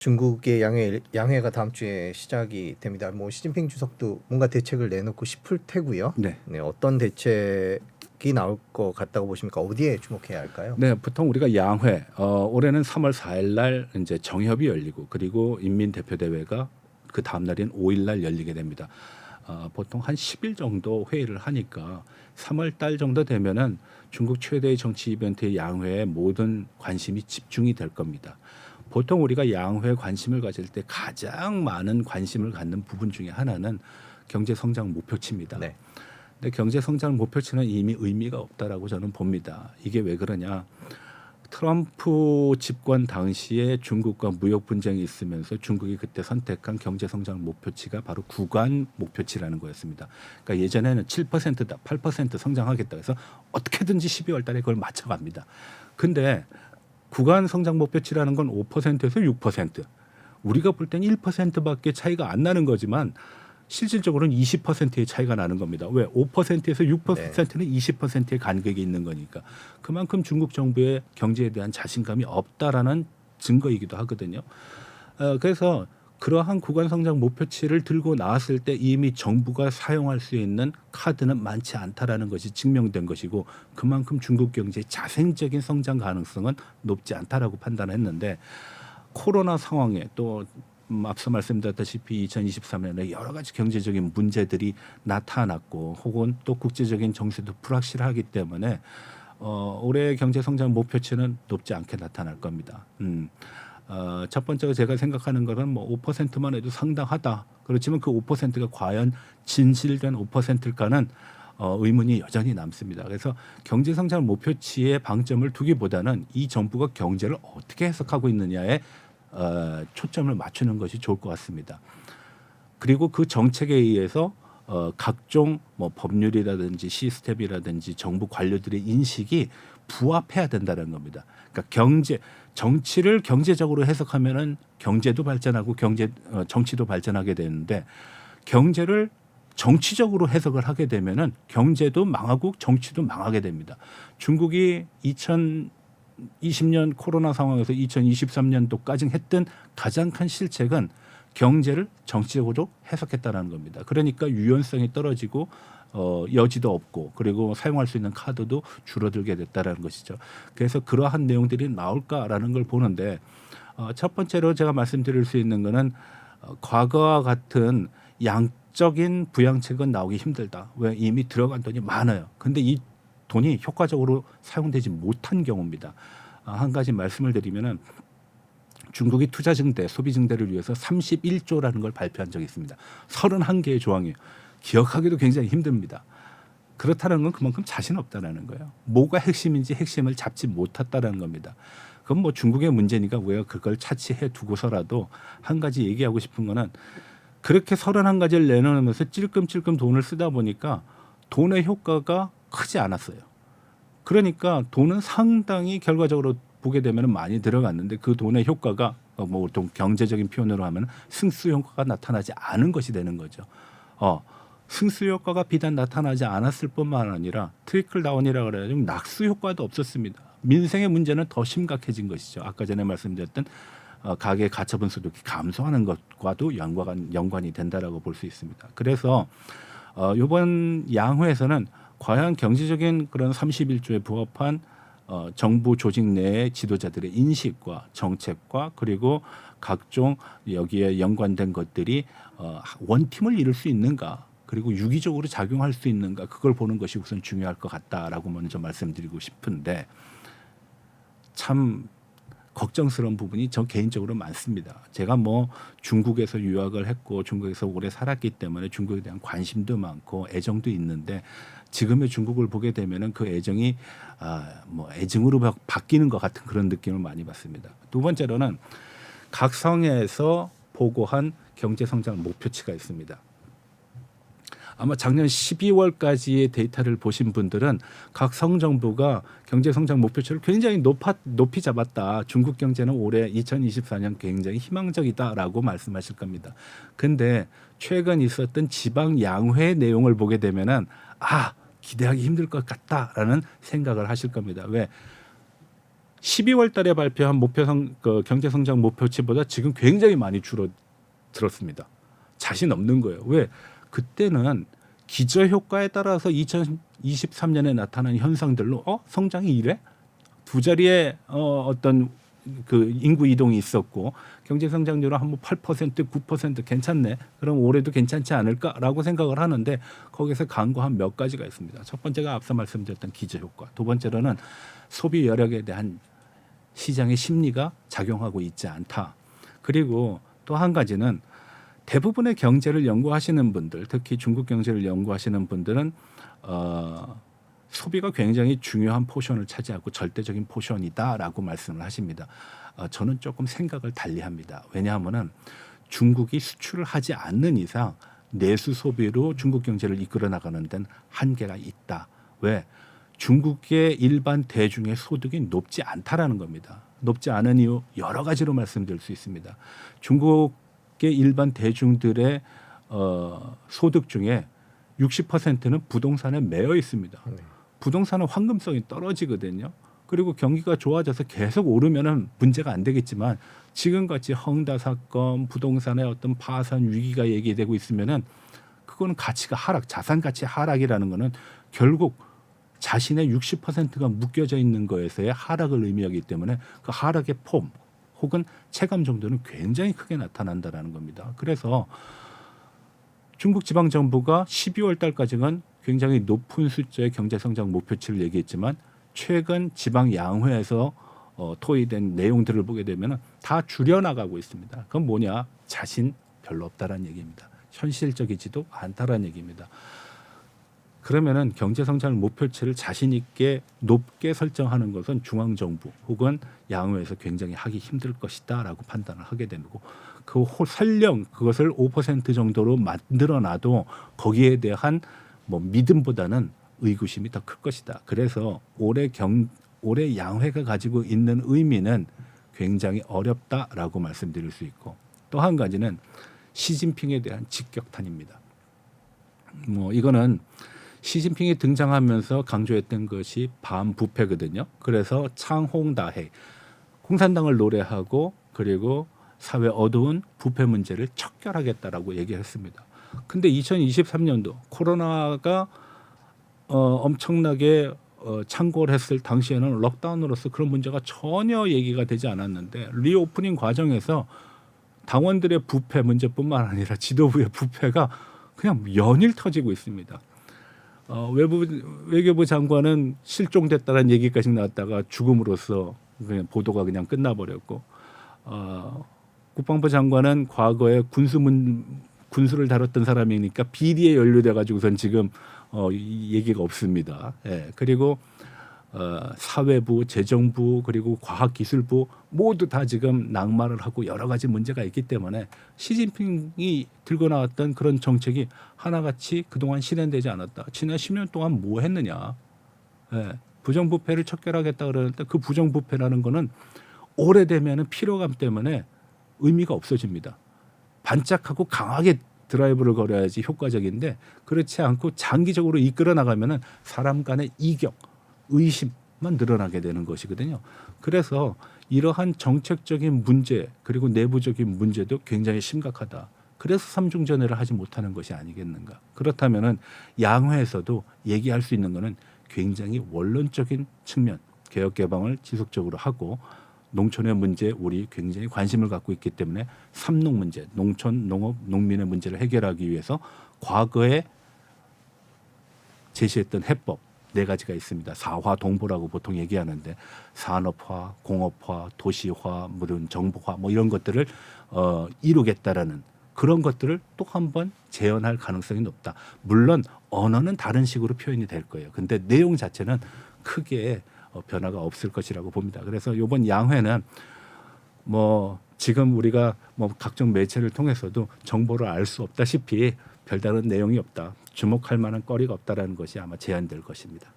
중국의 양회가 다음 주에 시작이 됩니다. 뭐 시진핑 주석도 뭔가 대책을 내놓고 싶을 테고요. 네. 네, 어떤 대책이 나올 것 같다고 보십니까? 어디에 주목해야 할까요? 네, 보통 우리가 양회 올해는 3월 4일 날 이제 정협이 열리고 그리고 인민대표대회가 그 다음 날인 5일 날 열리게 됩니다. 보통 한 10일 정도 회의를 하니까 3월 달 정도 되면은 중국 최대의 정치 이벤트의 양회에 모든 관심이 집중이 될 겁니다. 보통 우리가 양회에 관심을 가질 때 가장 많은 관심을 갖는 부분 중에 하나는 경제 성장 목표치입니다. 네. 근데 경제 성장 목표치는 이미 의미가 없다라고 저는 봅니다. 이게 왜 그러냐? 트럼프 집권 당시에 중국과 무역 분쟁이 있으면서 중국이 그때 선택한 경제 성장 목표치가 바로 구간 목표치라는 거였습니다. 그러니까 예전에는 7%다, 8% 성장하겠다 해서 어떻게든지 12월 달에 그걸 맞춰갑니다. 근데 구간 성장 목표치라는 건 5%에서 6%. 우리가 볼 땐 1%밖에 차이가 안 나는 거지만 실질적으로는 20%의 차이가 나는 겁니다. 왜? 5%에서 6%는 20%의 간격이 있는 거니까. 그만큼 중국 정부의 경제에 대한 자신감이 없다라는 증거이기도 하거든요. 그래서 그러한 구간 성장 목표치를 들고 나왔을 때 이미 정부가 사용할 수 있는 카드는 많지 않다라는 것이 증명된 것이고 그만큼 중국 경제의 자생적인 성장 가능성은 높지 않다라고 판단했는데 코로나 상황에 또 앞서 말씀드렸다시피 2023년에 여러 가지 경제적인 문제들이 나타났고 혹은 또 국제적인 정세도 불확실하기 때문에 올해 경제 성장 목표치는 높지 않게 나타날 겁니다. 첫 번째로 제가 생각하는 것은 뭐 5%만 해도 상당하다. 그렇지만 그 5%가 과연 진실된 5%일까는 의문이 여전히 남습니다. 그래서 경제 성장 목표치에 방점을 두기보다는 이 정부가 경제를 어떻게 해석하고 있느냐에 초점을 맞추는 것이 좋을 것 같습니다. 그리고 그 정책에 의해서 각종 뭐 법률이라든지 시스템이라든지 정부 관료들의 인식이 부합해야 된다는 겁니다. 그러니까 정치를 경제적으로 해석하면은 경제도 발전하고 정치도 발전하게 되는데 경제를 정치적으로 해석을 하게 되면은 경제도 망하고 정치도 망하게 됩니다. 중국이 2020년 코로나 상황에서 2023년도까지 했던 가장 큰 실책은 경제를 정치적으로 해석했다는 겁니다. 그러니까 유연성이 떨어지고 여지도 없고 그리고 사용할 수 있는 카드도 줄어들게 됐다는 것이죠. 그래서 그러한 내용들이 나올까라는 걸 보는데 첫 번째로 제가 말씀드릴 수 있는 거는 과거와 같은 양적인 부양책은 나오기 힘들다. 왜? 이미 들어간 돈이 많아요. 근데 이 돈이 효과적으로 사용되지 못한 경우입니다. 한 가지 말씀을 드리면은 중국이 투자 증대, 소비 증대를 위해서 31조라는 걸 발표한 적이 있습니다. 31개의 조항이에요. 기억하기도 굉장히 힘듭니다. 그렇다는 건 그만큼 자신 없다는 거예요. 뭐가 핵심인지 핵심을 잡지 못했다는 겁니다. 그건 뭐 중국의 문제니까 왜 그걸 차치해 두고서라도 한 가지 얘기하고 싶은 거는 그렇게 31가지를 내놓으면서 찔끔찔끔 돈을 쓰다 보니까 돈의 효과가 크지 않았어요. 그러니까 돈은 상당히 결과적으로 보게 되면 많이 들어갔는데 그 돈의 효과가 뭐 보통 경제적인 표현으로 하면 승수 효과가 나타나지 않은 것이 되는 거죠. 승수 효과가 비단 나타나지 않았을 뿐만 아니라 트리클 다운이라고 그래가지고 낙수 효과도 없었습니다. 민생의 문제는 더 심각해진 것이죠. 아까 전에 말씀드렸던 가계 가처분 소득이 감소하는 것과도 연관이 된다라고 볼 수 있습니다. 그래서 이번 양회에서는 과연 경제적인 그런 31조에 부합한 정부 조직 내의 지도자들의 인식과 정책과 그리고 각종 여기에 연관된 것들이 원팀을 이룰 수 있는가 그리고 유기적으로 작용할 수 있는가 그걸 보는 것이 우선 중요할 것 같다라고 먼저 말씀드리고 싶은데 참 걱정스러운 부분이 저 개인적으로 많습니다. 제가 뭐 중국에서 유학을 했고 중국에서 오래 살았기 때문에 중국에 대한 관심도 많고 애정도 있는데 지금의 중국을 보게 되면은 그 애정이 뭐 애증으로 바뀌는 것 같은 그런 느낌을 많이 받습니다. 두 번째로는 각 성에서 보고한 경제 성장 목표치가 있습니다. 아마 작년 12월까지의 데이터를 보신 분들은 각 성정부가 경제 성장 목표치를 굉장히 높이 잡았다. 중국 경제는 올해 2024년 굉장히 희망적이다라고 말씀하실 겁니다. 근데 최근 있었던 지방 양회 내용을 보게 되면은 기대하기 힘들 것 같다라는 생각을 하실 겁니다. 왜? 12월 달에 발표한 그 경제 성장 목표치보다 지금 굉장히 많이 줄어들었습니다. 자신 없는 거예요. 왜? 그때는 기저 효과에 따라서 2023년에 나타난 현상들로 성장이 이래? 두 자리의 어떤 그 인구 이동이 있었고 경제 성장률은 한 8%, 9% 괜찮네. 그럼 올해도 괜찮지 않을까라고 생각을 하는데 거기서 간과한 몇 가지가 있습니다. 첫 번째가 앞서 말씀드렸던 기저 효과. 두 번째로는 소비 여력에 대한 시장의 심리가 작용하고 있지 않다. 그리고 또 한 가지는 대부분의 경제를 연구하시는 분들, 특히 중국 경제를 연구하시는 분들은 소비가 굉장히 중요한 포션을 차지하고 절대적인 포션이다라고 말씀을 하십니다. 저는 조금 생각을 달리합니다. 왜냐하면은 중국이 수출을 하지 않는 이상 내수 소비로 중국 경제를 이끌어 나가는 데는 한계가 있다. 왜? 중국의 일반 대중의 소득이 높지 않다라는 겁니다. 높지 않은 이유 여러 가지로 말씀드릴 수 있습니다. 중국의 일반 대중들의 소득 중에 60%는 부동산에 매여 있습니다. 네. 부동산은 황금성이 떨어지거든요. 그리고 경기가 좋아져서 계속 오르면은 문제가 안 되겠지만 지금같이 헝다 사건, 부동산의 어떤 파산 위기가 얘기되고 있으면은 그거는 가치가 하락, 자산 가치 하락이라는 거는 결국 자신의 60%가 묶여져 있는 거에서의 하락을 의미하기 때문에 그 하락의 폼 혹은 체감 정도는 굉장히 크게 나타난다라는 겁니다. 그래서 중국 지방 정부가 12월 달까지는 굉장히 높은 숫자의 경제 성장 목표치를 얘기했지만 최근 지방 양회에서 토의된 내용들을 보게 되면 다 줄여나가고 있습니다. 그건 뭐냐? 자신 별로 없다라는 얘기입니다. 현실적이지도 않다라는 얘기입니다. 그러면은 경제 성장 목표치를 자신 있게 높게 설정하는 것은 중앙 정부 혹은 양회에서 굉장히 하기 힘들 것이다라고 판단을 하게 되고 설령 그것을 5% 정도로 만들어놔도 거기에 대한 믿음보다는 의구심이 더 클 것이다. 그래서 올해 양회가 가지고 있는 의미는 굉장히 어렵다라고 말씀드릴 수 있고 또 한 가지는 시진핑에 대한 직격탄입니다. 이거는 시진핑이 등장하면서 강조했던 것이 반부패거든요. 그래서 창홍다해 공산당을 노래하고 그리고 사회 어두운 부패 문제를 척결하겠다라고 얘기했습니다. 근데 2023년도 코로나가 엄청나게 창궐 했을 당시에는 록다운으로서 그런 문제가 전혀 얘기가 되지 않았는데 리오프닝 과정에서 당원들의 부패 문제뿐만 아니라 지도부의 부패가 그냥 연일 터지고 있습니다. 외교부 장관은 실종됐다는 얘기까지 나왔다가 죽음으로써 그냥 보도가 그냥 끝나버렸고 국방부 장관은 과거에 군수를 다뤘던 사람이니까 비리에 연루돼 가지고선 지금 얘기가 없습니다. 예. 그리고 사회부, 재정부 그리고 과학기술부 모두 다 지금 낙마를 하고 여러 가지 문제가 있기 때문에 시진핑이 들고 나왔던 그런 정책이 하나같이 그동안 실현되지 않았다. 지난 10년 동안 뭐 했느냐. 예. 부정부패를 척결하겠다 그러는데 그 부정부패라는 거는 오래되면 피로감 때문에 의미가 없어집니다. 반짝하고 강하게 드라이브를 걸어야지 효과적인데 그렇지 않고 장기적으로 이끌어 나가면은 사람 간의 이격, 의심만 늘어나게 되는 것이거든요. 그래서 이러한 정책적인 문제 그리고 내부적인 문제도 굉장히 심각하다. 그래서 삼중전회를 하지 못하는 것이 아니겠는가. 그렇다면은 양회에서도 얘기할 수 있는 것은 굉장히 원론적인 측면, 개혁 개방을 지속적으로 하고 농촌의 문제 우리 굉장히 관심을 갖고 있기 때문에 삼농 문제, 농촌, 농업, 농민의 문제를 해결하기 위해서 과거에 제시했던 해법 4가지가 있습니다. 4화 동보라고 보통 얘기하는데 산업화, 공업화, 도시화, 정보화 이런 것들을 이루겠다라는 그런 것들을 또 한 번 재현할 가능성이 높다. 물론 언어는 다른 식으로 표현이 될 거예요. 근데 내용 자체는 크게 변화가 없을 것이라고 봅니다. 그래서 이번 양회는 지금 우리가 각종 매체를 통해서도 정보를 알 수 없다시피 별다른 내용이 없다. 주목할 만한 거리가 없다라는 것이 아마 제한될 것입니다.